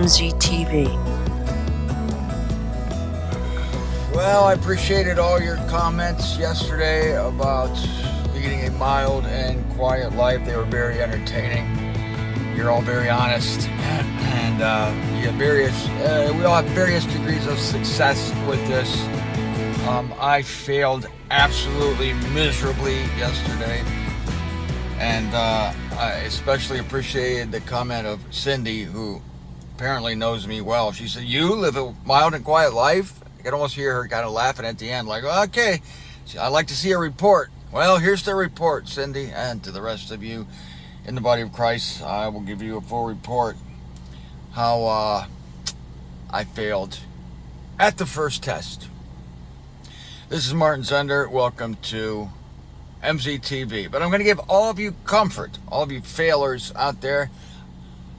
MZTV. Well, I appreciated all your comments yesterday about leading a mild and quiet life. They were very entertaining. You're all very honest, and we all have various degrees of success with this. I failed absolutely miserably yesterday, and I especially appreciated the comment of Cindy, who apparently knows me well. She said, "You live a mild and quiet life?" I could almost hear her kind of laughing at the end, like, "Okay, I'd like to see a report." Well, here's the report, Cindy, and to the rest of you in the body of Christ, I will give you a full report how I failed at the first test. This is Martin Zender. Welcome to MZTV. But I'm going to give all of you comfort, all of you failures out there.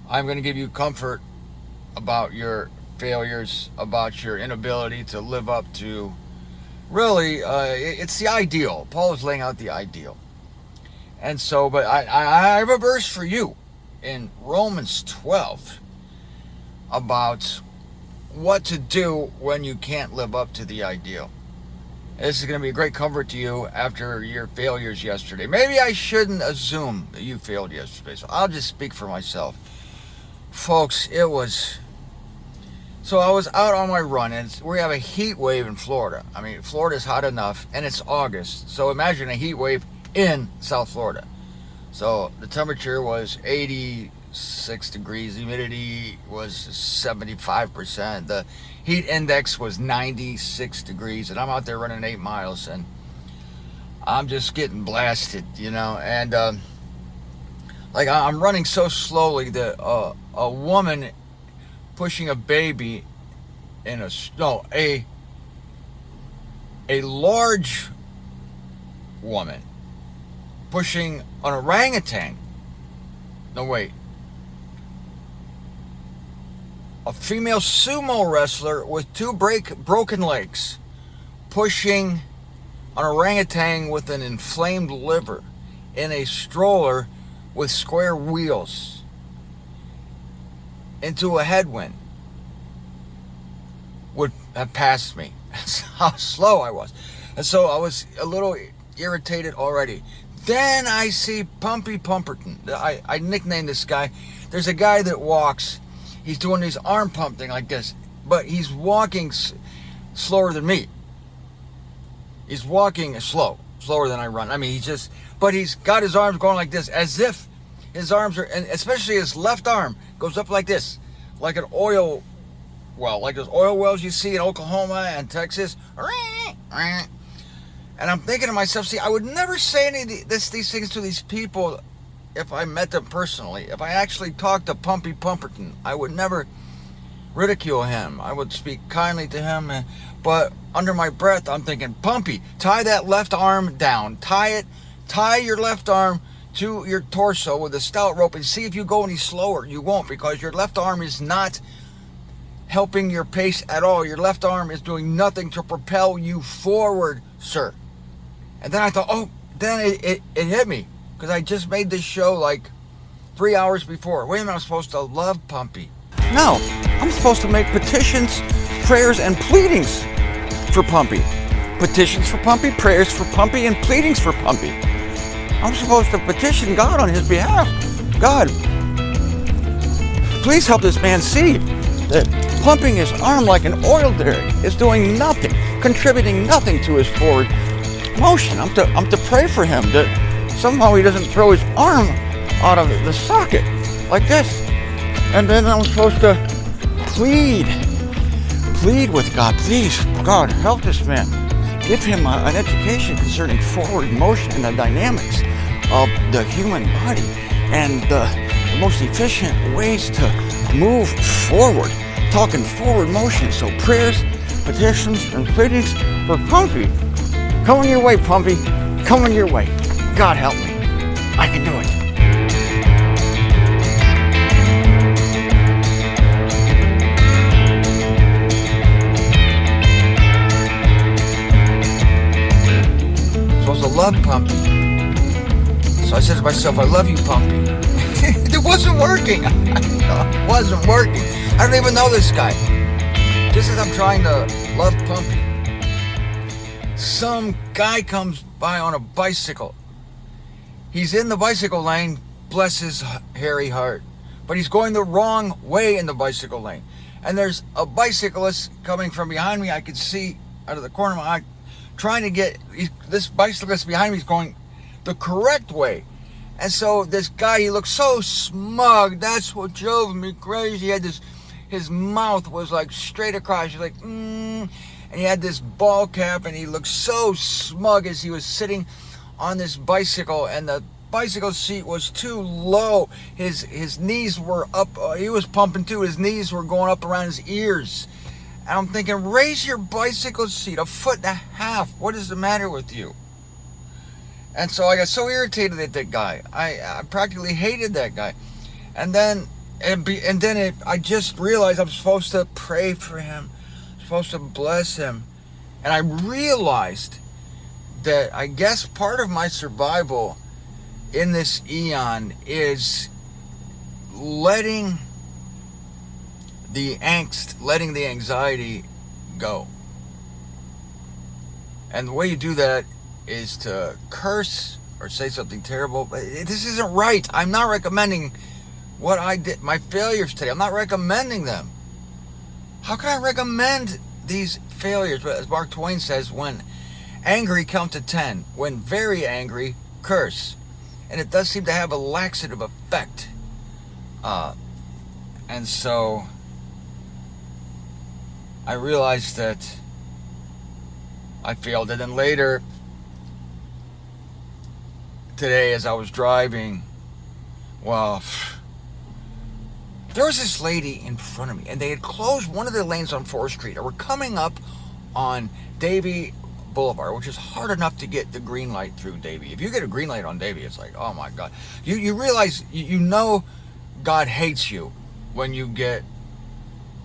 I'm going to give you comfort about your failures, about your inability to live up to, really, it's the ideal. Paul is laying out the ideal. And so, but I have a verse for you in Romans 12 about what to do when you can't live up to the ideal. This is going to be a great comfort to you after your failures yesterday. Maybe I shouldn't assume that you failed yesterday, so I'll just speak for myself. Folks, so I was out on my run, and we have a heat wave in Florida. I mean, Florida's hot enough, and it's August. So imagine a heat wave in South Florida. So the temperature was 86 degrees. Humidity was 75%. The heat index was 96 degrees. And I'm out there running 8 miles, and I'm just getting blasted, And I'm running so slowly that a woman pushing a baby in a large woman pushing an orangutan. No, wait. A female sumo wrestler with 2 broken legs pushing an orangutan with an inflamed liver in a stroller with square wheels into a headwind would have passed me. That's how slow I was. And so I was a little irritated already. Then I see Pumpy Pumperton. I nicknamed this guy. There's a guy that walks. He's doing these arm pump thing like this, but he's walking slower than me. He's walking slower than I run. I mean, but he's got his arms going like this, as if his arms are, and especially his left arm goes up like this, like an oil well, like those oil wells you see in Oklahoma and Texas. And I'm thinking to myself, see, I would never say any of these things to these people if I met them personally. If I actually talked to Pumpy Pumperton, I would never ridicule him. I would speak kindly to him. But under my breath, I'm thinking, Pumpy, tie that left arm down. Tie your left arm to your torso with a stout rope and see if you go any slower. You won't, because your left arm is not helping your pace at all. Your left arm is doing nothing to propel you forward, sir. And then I thought, then it hit me, because I just made this show like 3 hours before. Wait a minute, I'm supposed to love Pumpy. No, I'm supposed to make petitions, prayers, and pleadings for Pumpy. Petitions for Pumpy, prayers for Pumpy, and pleadings for Pumpy. I'm supposed to petition God on his behalf. God, please help this man see that pumping his arm like an oil derrick is doing nothing, contributing nothing to his forward motion. I'm to pray for him that somehow he doesn't throw his arm out of the socket like this. And then I'm supposed to plead with God. Please, God, help this man. Give him an education concerning forward motion and the dynamics of the human body and the most efficient ways to move forward, talking forward motion. So prayers, petitions, and pleadings for Pumpy. Coming your way, Pumpy. Coming your way. God help me. I can do it. Supposed to love Pumpy. So I said to myself, I love you, Pumpy. It wasn't working. It wasn't working. I don't even know this guy. Just as I'm trying to love Pumpy, some guy comes by on a bicycle. He's in the bicycle lane, bless his hairy heart, but he's going the wrong way in the bicycle lane. And there's a bicyclist coming from behind me. I can see out of the corner of my eye, trying to get this bicyclist behind me is going the correct way. And so this guy, he looked so smug. That's what drove me crazy. He had this, his mouth was like straight across. He's like, and he had this ball cap, and he looked so smug as he was sitting on this bicycle, and the bicycle seat was too low. His knees were up. He was pumping too. His knees were going up around his ears. And I'm thinking, raise your bicycle seat 1.5 feet. What is the matter with you? And so I got so irritated at that guy. I practically hated that guy. And then I just realized I'm supposed to pray for him. I'm supposed to bless him. And I realized that I guess part of my survival in this eon is letting the angst, letting the anxiety go. And the way you do that is to curse or say something terrible. But this isn't right. I'm not recommending what I did, my failures today. I'm not recommending them. How can I recommend these failures? But as Mark Twain says, when angry, count to 10. When very angry, curse. And it does seem to have a laxative effect. And so I realized that I failed. And then later today, as I was driving, well, there was this lady in front of me, and they had closed one of the lanes on 4th Street, and we're coming up on Davie Boulevard, which is hard enough to get the green light through Davie. If you get a green light on Davie, it's like, oh my God. You realize, you know God hates you when you get,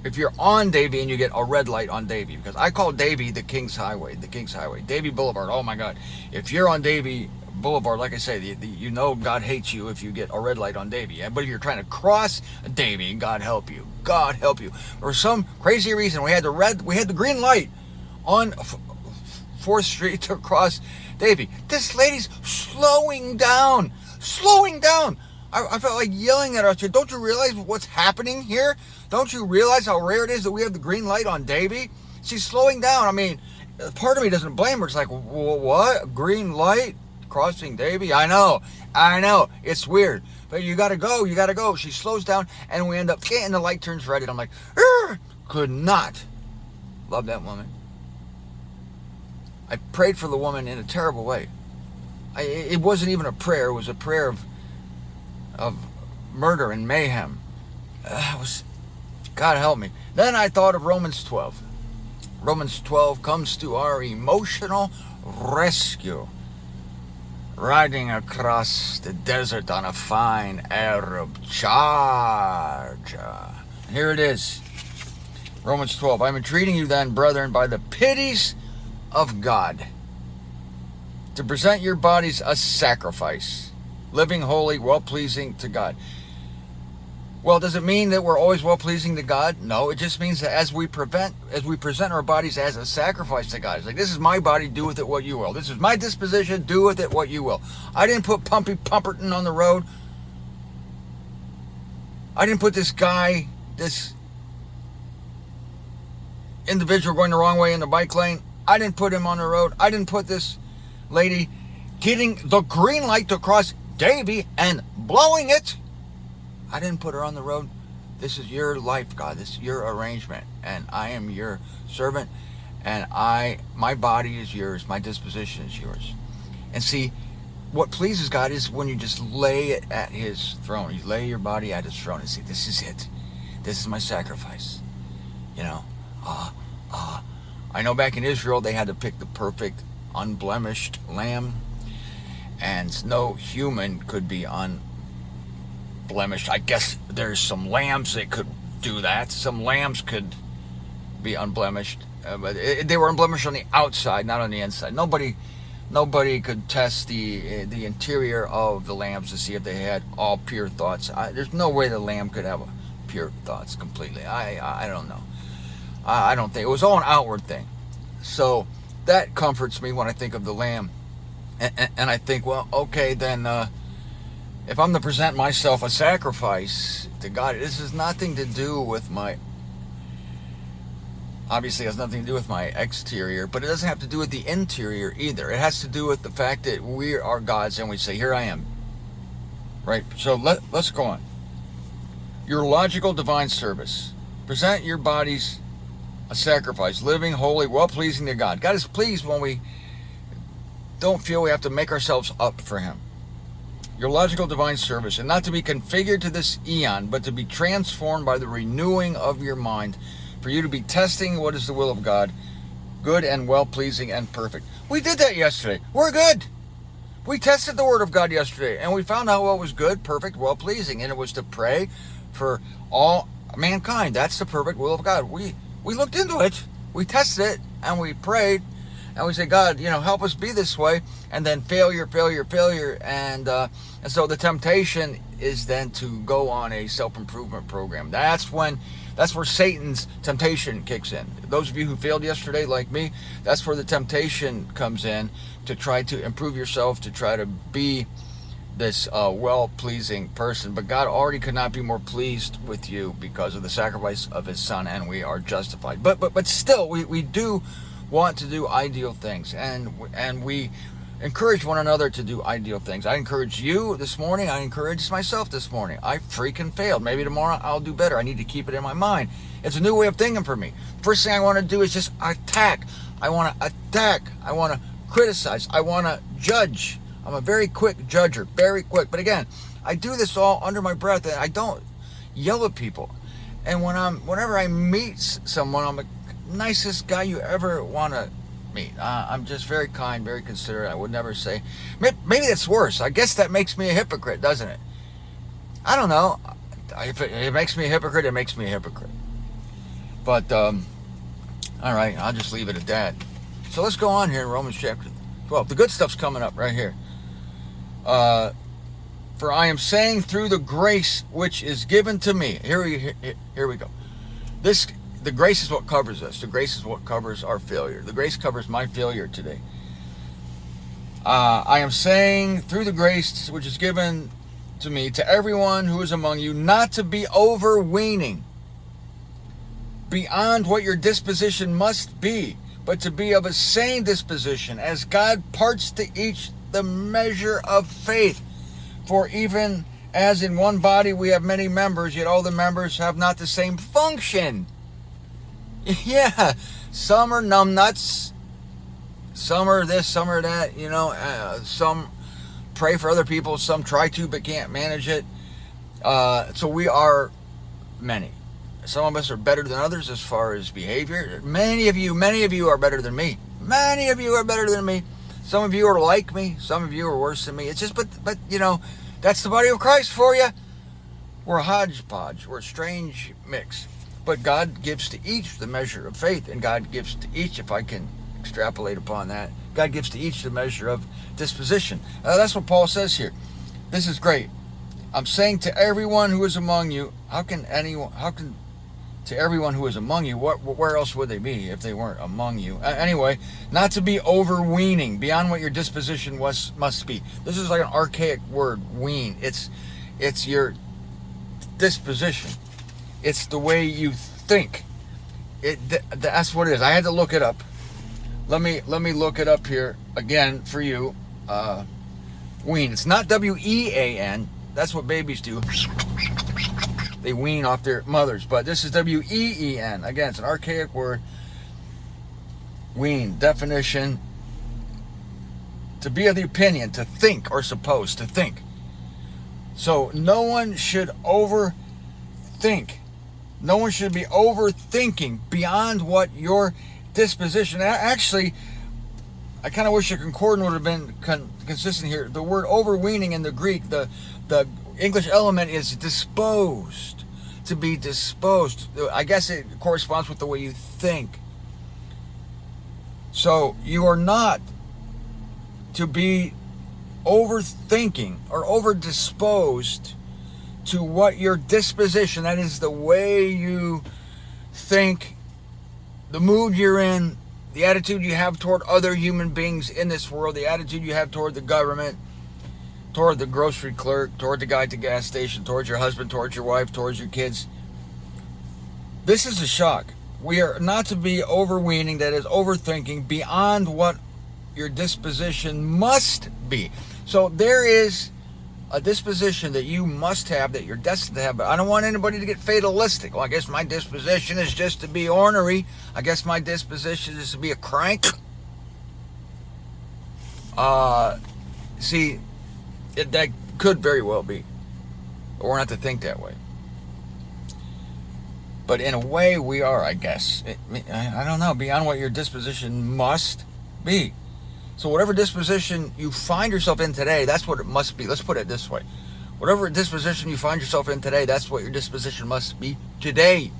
if you're on Davie and you get a red light on Davie, because I call Davie the King's Highway, Davie Boulevard. Oh my God. If you're on Davie Boulevard, like I say, you know God hates you if you get a red light on Davie. But if you're trying to cross Davie, God help you. God help you. For some crazy reason, we had the green light on 4th Street to cross Davie. This lady's slowing down. I felt like yelling at her. I said, don't you realize what's happening here? Don't you realize how rare it is that we have the green light on Davie? She's slowing down. I mean, part of me doesn't blame her. It's like, what? Green light? Crossing Davie? I know. It's weird. But you gotta go. She slows down, and we end up, and the light turns red, and I'm like, could not love that woman. I prayed for the woman in a terrible way. It wasn't even a prayer. It was a prayer of murder and mayhem. God help me. Then I thought of Romans 12. Romans 12 comes to our emotional rescue. Riding across the desert on a fine Arab charger. Here it is. Romans 12. I'm entreating you then, brethren, by the pities of God, to present your bodies a sacrifice, living, holy, well-pleasing to God. Well, does it mean that we're always well-pleasing to God? No, it just means that as we present our bodies as a sacrifice to God. It's like, this is my body, do with it what you will. This is my disposition, do with it what you will. I didn't put Pumpy Pumperton on the road. I didn't put this guy, this individual going the wrong way in the bike lane. I didn't put him on the road. I didn't put this lady getting the green light to cross Davie and blowing it. I didn't put her on the road. This is your life, God. This is your arrangement. And I am your servant. And my body is yours. My disposition is yours. And see, what pleases God is when you just lay it at his throne. You lay your body at his throne and say, this is it. This is my sacrifice. You know, I know back in Israel, they had to pick the perfect, unblemished lamb. And no human could be unblemished. I guess there's some lambs that could do that. Some lambs could be unblemished. But they were unblemished on the outside, not on the inside. Nobody could test the interior of the lambs to see if they had all pure thoughts. There's no way the lamb could have a pure thoughts completely. I don't know. I don't think it was all an outward thing. So that comforts me when I think of the Lamb, and I think, well, okay, then if I'm to present myself a sacrifice to God, this has nothing to do with my. Obviously, it has nothing to do with my exterior, but it doesn't have to do with the interior either. It has to do with the fact that we are God's, and we say, "Here I am." Right. So let's go on. Your logical divine service. Present your bodies a sacrifice, living, holy, well-pleasing to God. God is pleased when we don't feel we have to make ourselves up for Him. Your logical divine service, and not to be configured to this eon, but to be transformed by the renewing of your mind, for you to be testing what is the will of God, good and well-pleasing and perfect. We did that yesterday. We're good. We tested the Word of God yesterday, and we found out what was good, perfect, well-pleasing, and it was to pray for all mankind. That's the perfect will of God. We looked into it, we tested it, and we prayed, and we said, God, help us be this way, and then failure, and so the temptation is then to go on a self-improvement program. That's where Satan's temptation kicks in. Those of you who failed yesterday, like me, that's where the temptation comes in, to try to improve yourself, to try to be this well-pleasing person. But God already could not be more pleased with you because of the sacrifice of His Son, and we are justified. But still, we do want to do ideal things, and we encourage one another to do ideal things. I encourage you this morning. I encouraged myself this morning. I freaking failed. Maybe tomorrow I'll do better. I need to keep it in my mind. It's a new way of thinking for me. First thing I want to do is just attack. I want to attack. I want to criticize. I want to judge. I'm a very quick judger, very quick. But again, I do this all under my breath, and I don't yell at people. And whenever I meet someone, I'm the nicest guy you ever want to meet. I'm just very kind, very considerate. I would never say. Maybe that's worse. I guess that makes me a hypocrite, doesn't it? I don't know. If it makes me a hypocrite, it makes me a hypocrite. But all right, I'll just leave it at that. So let's go on here in Romans chapter 12. The good stuff's coming up right here. For I am saying, through the grace which is given to me. Here we go. The grace is what covers us. The grace is what covers our failure. The grace covers my failure today. I am saying, through the grace which is given to me, to everyone who is among you, not to be overweening beyond what your disposition must be, but to be of a sane disposition, as God parts to each the measure of faith. For even as in one body we have many members, yet all the members have not the same function. Yeah, some are numbnuts, some are this, some are that, some pray for other people, some try to but can't manage it. So we are many. Some of us are better than others as far as behavior. Many of you are better than me. Many of you are better than me. Some of you are like me. Some of you are worse than me. It's just, but that's the body of Christ for you. We're a hodgepodge. We're a strange mix. But God gives to each the measure of faith, and God gives to each, if I can extrapolate upon that, God gives to each the measure of disposition. That's what Paul says here. This is great. I'm saying to everyone who is among you, how can to everyone who is among you, where else would they be if they weren't among you? Anyway, not to be overweening beyond what your disposition must be. This is like an archaic word, wean. It's your disposition. It's the way you think. That's what it is. I had to look it up. Let me look it up here again for you. Wean. It's not W-E-A-N. That's what babies do. They wean off their mothers. But this is W-E-E-N. Again, it's an archaic word. Wean. Definition. To be of the opinion. To think or suppose. To think. So no one should overthink. No one should be overthinking beyond what your disposition. Actually, I kind of wish a concordant would have been consistent here. The word overweening in the Greek, the English element is disposed. To be disposed. I guess it corresponds with the way you think. So you are not to be overthinking or overdisposed to what your disposition, that is the way you think, the mood you're in, the attitude you have toward other human beings in this world, the attitude you have toward the government, toward the grocery clerk, toward the guy at the gas station, towards your husband, towards your wife, towards your kids. This is a shock. We are not to be overweening, that is overthinking beyond what your disposition must be. So there is a disposition that you must have, that you're destined to have. But I don't want anybody to get fatalistic. Well, I guess my disposition is just to be ornery. I guess my disposition is to be a crank. See, that could very well be. But we're not to think that way. But in a way, we are, I guess. I don't know, beyond what your disposition must be. So whatever disposition you find yourself in today, that's what it must be. Let's put it this way. Whatever disposition you find yourself in today, that's what your disposition must be today.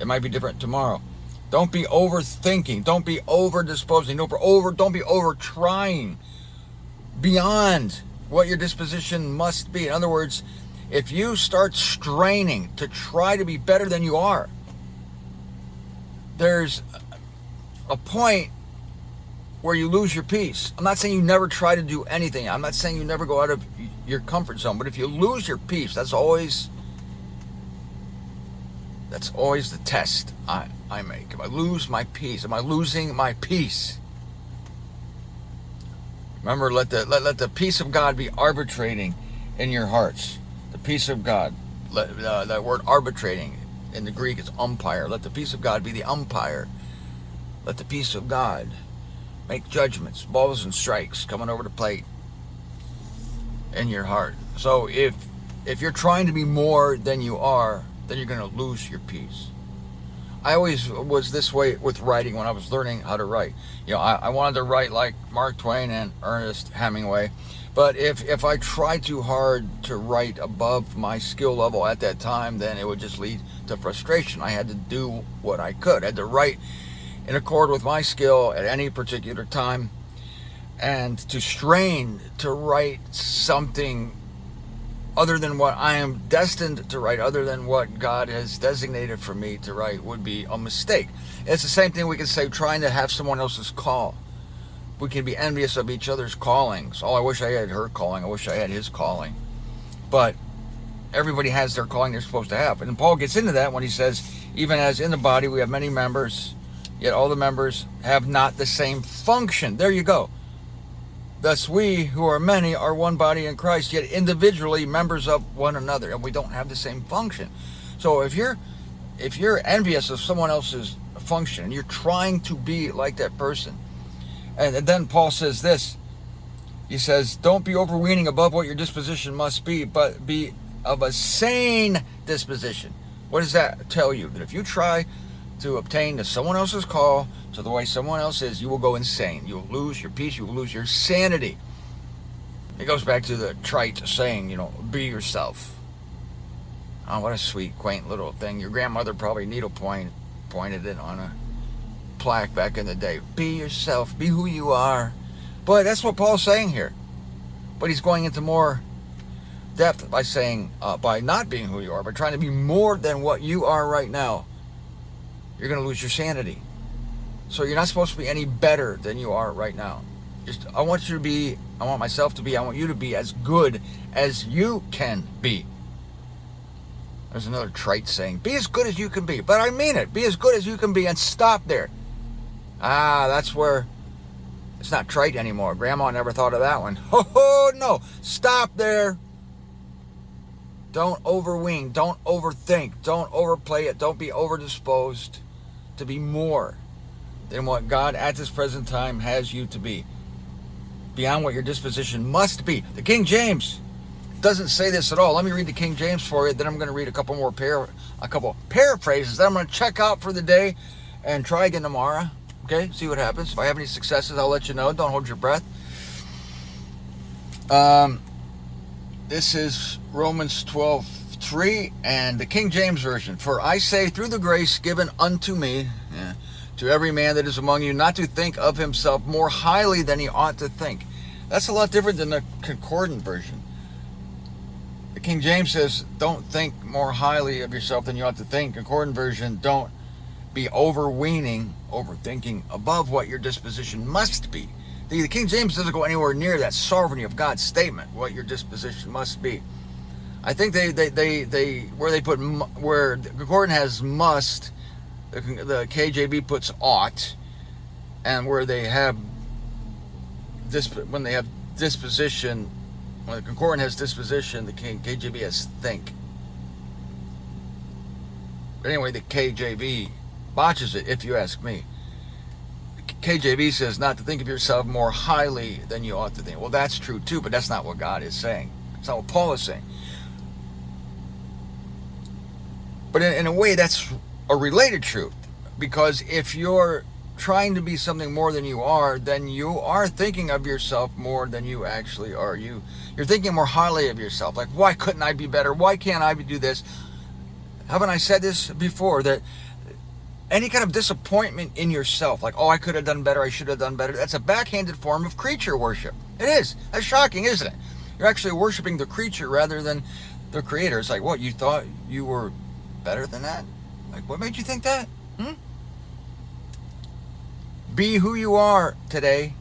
It might be different tomorrow. Don't be overthinking. Don't be over-disposing. Don't be over-trying beyond what your disposition must be. In other words, if you start straining to try to be better than you are, there's a point where you lose your peace. I'm not saying you never try to do anything. I'm not saying you never go out of your comfort zone. But if you lose your peace, that's always the test I make. If I lose my peace, am I losing my peace? Remember, let the peace of God be arbitrating in your hearts. The peace of God. That word arbitrating in the Greek is umpire. Let the peace of God be the umpire. Let the peace of God make judgments, balls and strikes coming over the plate in your heart. So if you're trying to be more than you are, then you're going to lose your peace. I always was this way with writing when I was learning how to write. I wanted to write like Mark Twain and Ernest Hemingway. But if I tried too hard to write above my skill level at that time, then it would just lead to frustration. I had to do what I could. I had to write in accord with my skill at any particular time, and to strain to write something other than what I am destined to write, other than what God has designated for me to write, would be a mistake. It's the same thing we can say trying to have someone else's call. We can be envious of each other's callings. Oh, I wish I had her calling. I wish I had his calling. But everybody has their calling they're supposed to have. And Paul gets into that when he says, even as in the body we have many members, yet all the members have not the same function. There you go. Thus we, who are many, are one body in Christ, yet individually members of one another, and we don't have the same function. So if you're envious of someone else's function, and you're trying to be like that person, and then Paul says this, he says, don't be overweening above what your disposition must be, but be of a sane disposition. What does that tell you? That if you try to obtain to someone else's call, to the way someone else is, you will go insane. You will lose your peace. You will lose your sanity. It goes back to the trite saying, be yourself. Oh, what a sweet, quaint little thing. Your grandmother probably pointed it on a plaque back in the day. Be yourself. Be who you are. Boy, that's what Paul's saying here. But he's going into more depth by saying, by not being who you are, but trying to be more than what you are right now, you're going to lose your sanity. So you're not supposed to be any better than you are right now. I want myself to be, I want you to be as good as you can be. There's another trite saying, be as good as you can be. But I mean it. Be as good as you can be and stop there. That's where it's not trite anymore. Grandma never thought of that one. Oh, no. Stop there. Don't overwing. Don't overthink. Don't overplay it. Don't be overdisposed to be more than what God at this present time has you to be. Beyond what your disposition must be. The King James doesn't say this at all. Let me read the King James for you. Then I'm going to read a couple paraphrases that I'm going to check out for the day and try again tomorrow. Okay, see what happens. If I have any successes, I'll let you know. Don't hold your breath. This is Romans 12:3 and the King James Version. For I say, through the grace given unto me, to every man that is among you, not to think of himself more highly than he ought to think. That's a lot different than the Concordant Version. The King James says, don't think more highly of yourself than you ought to think. Concordant version, don't be overthinking above what your disposition must be. The King James doesn't go anywhere near that sovereignty of God's statement, what your disposition must be. I think they where the Concordant has must, the KJV puts ought, and where they have when they have disposition, when the Concordant has disposition, the KJV has think. But anyway, the KJV botches it, if you ask me. KJV says not to think of yourself more highly than you ought to think. Well, that's true too, but that's not what God is saying. It's not what Paul is saying. But in a way, that's a related truth. Because if you're trying to be something more than you are, then you are thinking of yourself more than you actually are. You're thinking more highly of yourself. Like, why couldn't I be better? Why can't I do this? Haven't I said this before? That any kind of disappointment in yourself, like, oh, I could have done better, I should have done better, that's a backhanded form of creature worship. It is. That's shocking, isn't it? You're actually worshiping the creature rather than the creator. It's like, what, you thought you were better than that? Like, what made you think that? Be who you are today,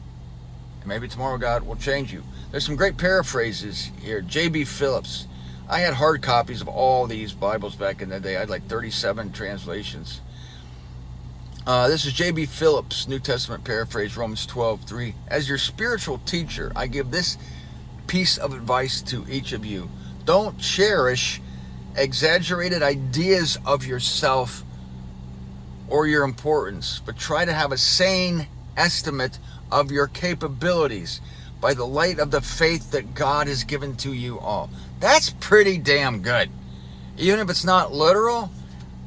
and maybe tomorrow God will change you. There's some great paraphrases here. J.B. Phillips. I had hard copies of all these Bibles back in the day. I had like 37 translations. This is J.B. Phillips' New Testament paraphrase, Romans 12:3. As your spiritual teacher, I give this piece of advice to each of you. Don't cherish exaggerated ideas of yourself or your importance, but try to have a sane estimate of your capabilities by the light of the faith that God has given to you all. That's pretty damn good. Even if it's not literal,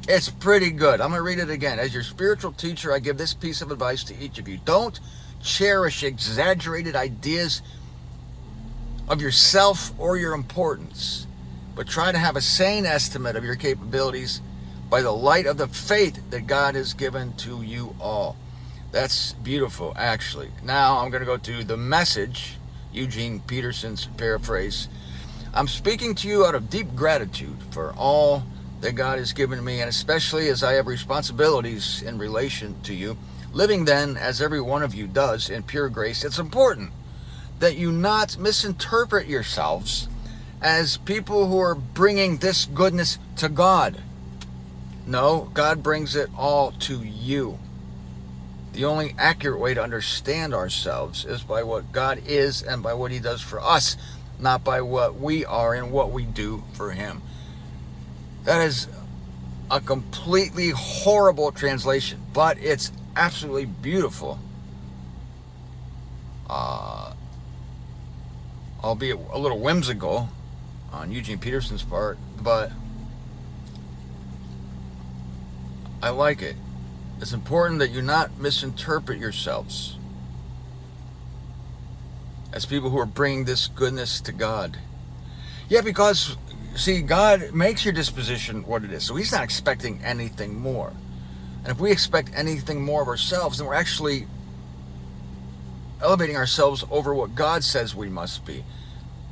it's pretty good. I'm going to read it again. As your spiritual teacher, I give this piece of advice to each of you. Don't cherish exaggerated ideas of yourself or your importance, but try to have a sane estimate of your capabilities by the light of the faith that God has given to you all. That's beautiful, actually. Now I'm going to go to the Message, Eugene Peterson's paraphrase. I'm speaking to you out of deep gratitude for all that God has given me, and especially as I have responsibilities in relation to you. Living then, as every one of you does, in pure grace, it's important that you not misinterpret yourselves as people who are bringing this goodness to God. No, God brings it all to you. The only accurate way to understand ourselves is by what God is and by what He does for us, not by what we are and what we do for Him. That is a completely horrible translation, but it's absolutely beautiful. Albeit a little whimsical on Eugene Peterson's part, but I like it. It's important that you not misinterpret yourselves as people who are bringing this goodness to God. Yeah, because, see, God makes your disposition what it is, so He's not expecting anything more. And if we expect anything more of ourselves, then we're actually elevating ourselves over what God says we must be.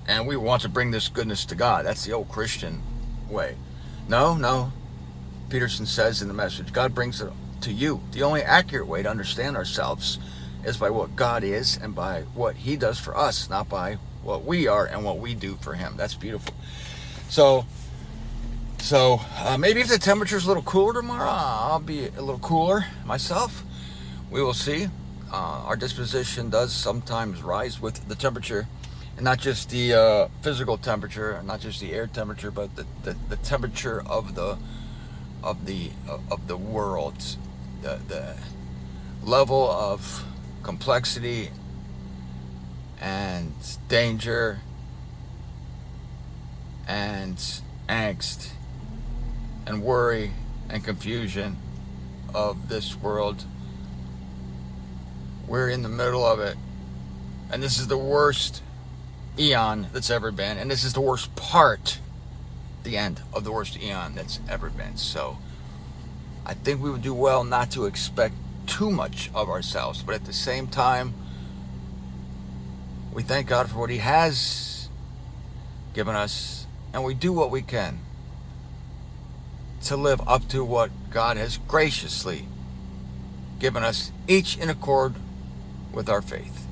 And we want to bring this goodness to God. That's the old Christian way. No. Peterson says in the Message, God brings it to you. The only accurate way to understand ourselves is by what God is and by what He does for us, not by what we are and what we do for Him. That's beautiful. So maybe if the temperature's a little cooler tomorrow, I'll be a little cooler myself. We will see. Our disposition does sometimes rise with the temperature, and not just the physical temperature, not just the air temperature, but the temperature of the world, the level of complexity and danger and angst and worry and confusion of this world. We're in the middle of it, and this is the worst eon that's ever been, and this is the worst part, the end of the worst eon that's ever been. So I think we would do well not to expect too much of ourselves, but at the same time, we thank God for what He has given us, and we do what we can to live up to what God has graciously given us, each in accord with our faith.